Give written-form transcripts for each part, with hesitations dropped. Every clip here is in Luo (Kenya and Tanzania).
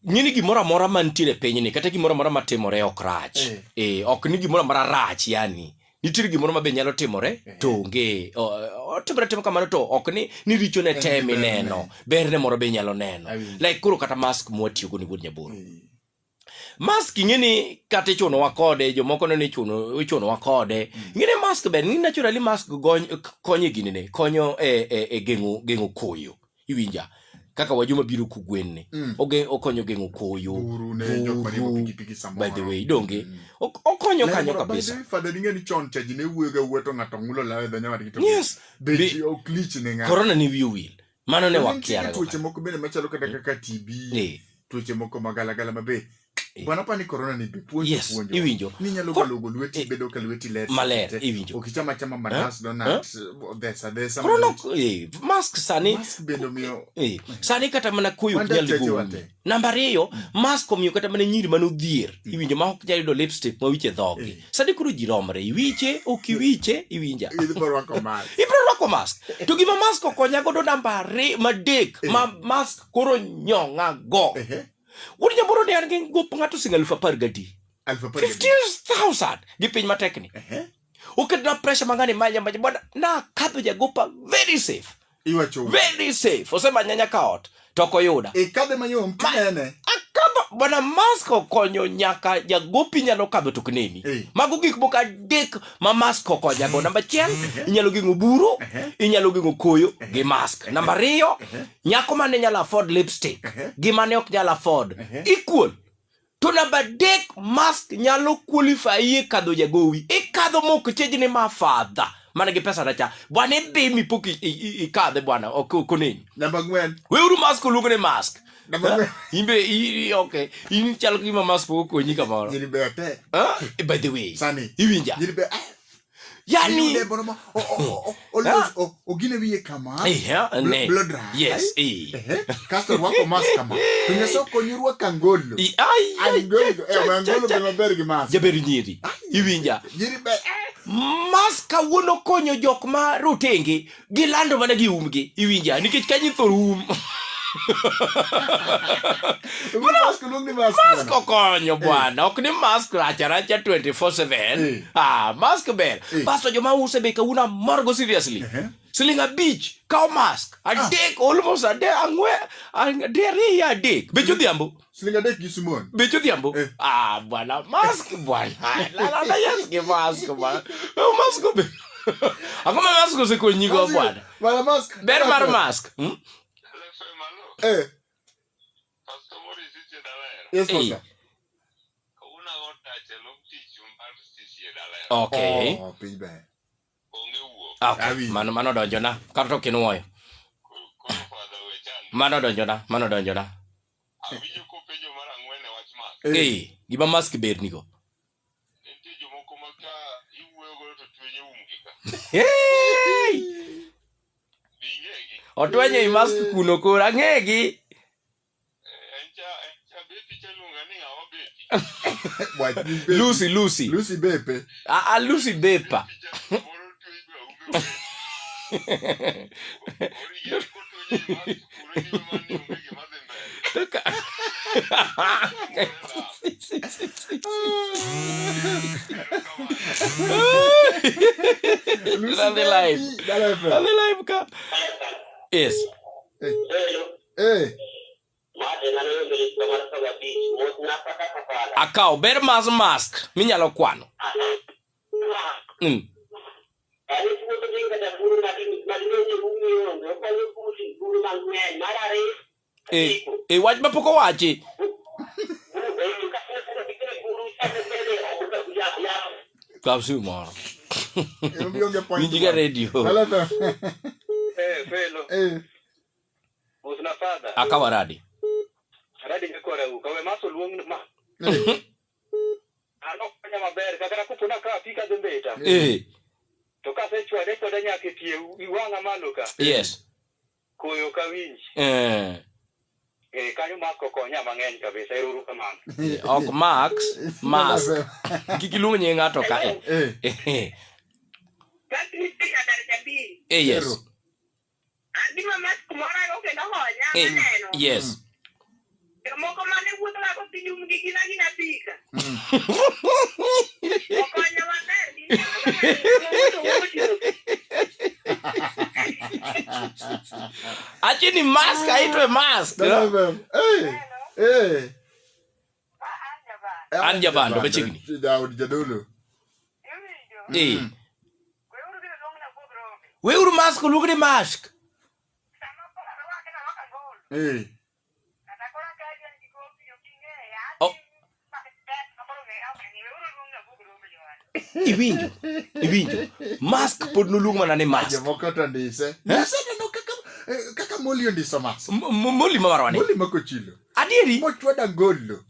Ngini gimoro amora mantiere pinyni kata gimoro amora matimore ok rach. Ok ni gimoro amora rach yani. Nitie gimoro mabe nyalo timore to onge otimore timo kamano to ok ni richo ne temi neno berne moro be nyalo neno like kuro kata mask mwatiyo go ni wuod nyaboro mask ingeni kata ichuno wa kode jomoko ne ichuno wa kode ingeni mask ber ni naturally mask konyo ginene konyo gengo koyo iwinja kaka wajuma biro kugwenne okonyo gengo koyo by the way donge okonyo kanyo kabisa fada ninge ni chon chaji ne wuega wueto ngato ngulo lawe danya wadi to yes be o glitch ne nga corona ni will mano ne wakiara tuoche moko bene machalo kaka TB tuoche moko magala mabe bwana pani corona ni bipuonjo puonjo iwinjo ni nyalo golo lweti bedo ka lweti maler iwinjo okichama manas donut desa corona mask sani bedo mio sani kata mana koyo nyalo go namba 2 mask omiyo kata mana nyiri manodhier iwinjo ma ok nyalo do lipstick ma wiche dhogi sani kuro ji romre iwiche okiwiche iwinja ibro rwako mask to gima mask okonya godo namba 3 madek ma mask koro nyonga go Wodi nyaboro ne angen gop ngato singa 15,000 gi piny matekni. Uket na pressure mangani manya bwana na Kadho jagopa very safe. Iwacho. Very safe. Osema nyanya kaot toko yuda. Kadho manyo mtene. Akadho bwana mask okonyo nyaka jagopi nyalo kadho tukneni. Mago gik boka dek ma mask okonya go. Namba 1 inyalo gengo buru, inyalo gengo koyo gi mask. Namba 2 nyako mane nyalo afford lipstick, gi mane ok nyalo afford equal. To namba 3 mask nyalo qualify Kadho Jagowi. Kadho moko chejne ma father. Mana gi pesa racha. Bwana be mi poki ikadhe bwana okoneni. Namba 4. Weuru mask lugone mask. Namba 4. Imbe okay. Ini chalo kima mask okonyi kamoro. Yini be te. By the way. Sani. Iwinja. Yini be yani ogine wiye kama blood dry yes kasto wako mask kama tunyeso konyurwa kangolo angolo be maber gi mask jaber nyiri iwinja nyiri be mask wono konyo jok ma rotenge gi lando mana gi umgi iwinja nikech kanyi thorum mask konyo bwana ok ni mask racha 24/7 mask ber pasto joma use be ka una morgo seriously silinga beach cow mask adek almost adek becho diambo silinga adek gisimon becho diambo bwana mask bwana la yes ke mask bwana mask be akoma mask se konyi go bwana mask ber mar mask yes sir. Okay. Okay. Mano donjona. Karto kinuoyo. Mano donjona. Giba mask ber nigo. Otwenye mask kuno kora ngegi. Lucy Bepe. Lucy Bepa. Yes. Akao ber mask minyalo kwano. Wach mapoko wachi. Kapsu moro. Minjiga radio. Fellow. Usna father. Akawa radi. Radi ngekore ukawe maso luong ma. Ano kanya maber kakara kupuna ka pika dembeta. To ka se chwade to danya ketie iwanga maluka. Yes. Koyo kawinji. Kanyo mask konya mang'eny kabisa iruru kamano. Ok mask. Kikilungo nyenga to ka. Yes. Adima mask mora yo kendo honya maneno. Yes. Achini mask aitwe mask. Anja bando bechigni. Jadolo. Weuru mask lugni mask. Iwinjo. Mask pod nulung mana ni mask. Jomokota ndise. Ndise no kaka molio ndiso mask. Moli mamarwane. Moli makochilo. Adieri. Mochwada ngolo.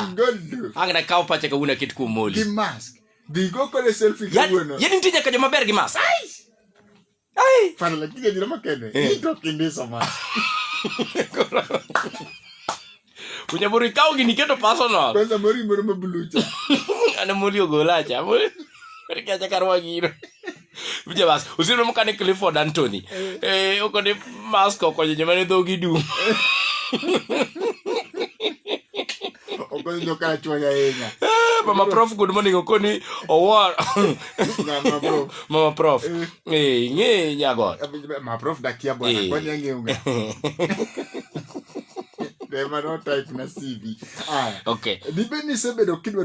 Ngolo. Angna kaw pache ka una kit ku moli. Gi mask. Digo kole selfie kawuono. Yeni tija ka joma ber gi mask. Ai. Fana la kile dira makene. Ito kindiso mask. Unyaburi kaw gini keto personal. Kwanza mori mabulucha. Ana moli ogolacha. Perché carwa giro. Vije bas, usino mukane Clifford Anthony. Okone mask ko jemane dogi du. Okone nyoka chwanya yenga. Mama prof good morning okoni owar. Mama prof. Nge nyago. Mama prof dakia bwana kwani yangeunga. Dema no type na CV. Okay. Dibeni sebe do kidwa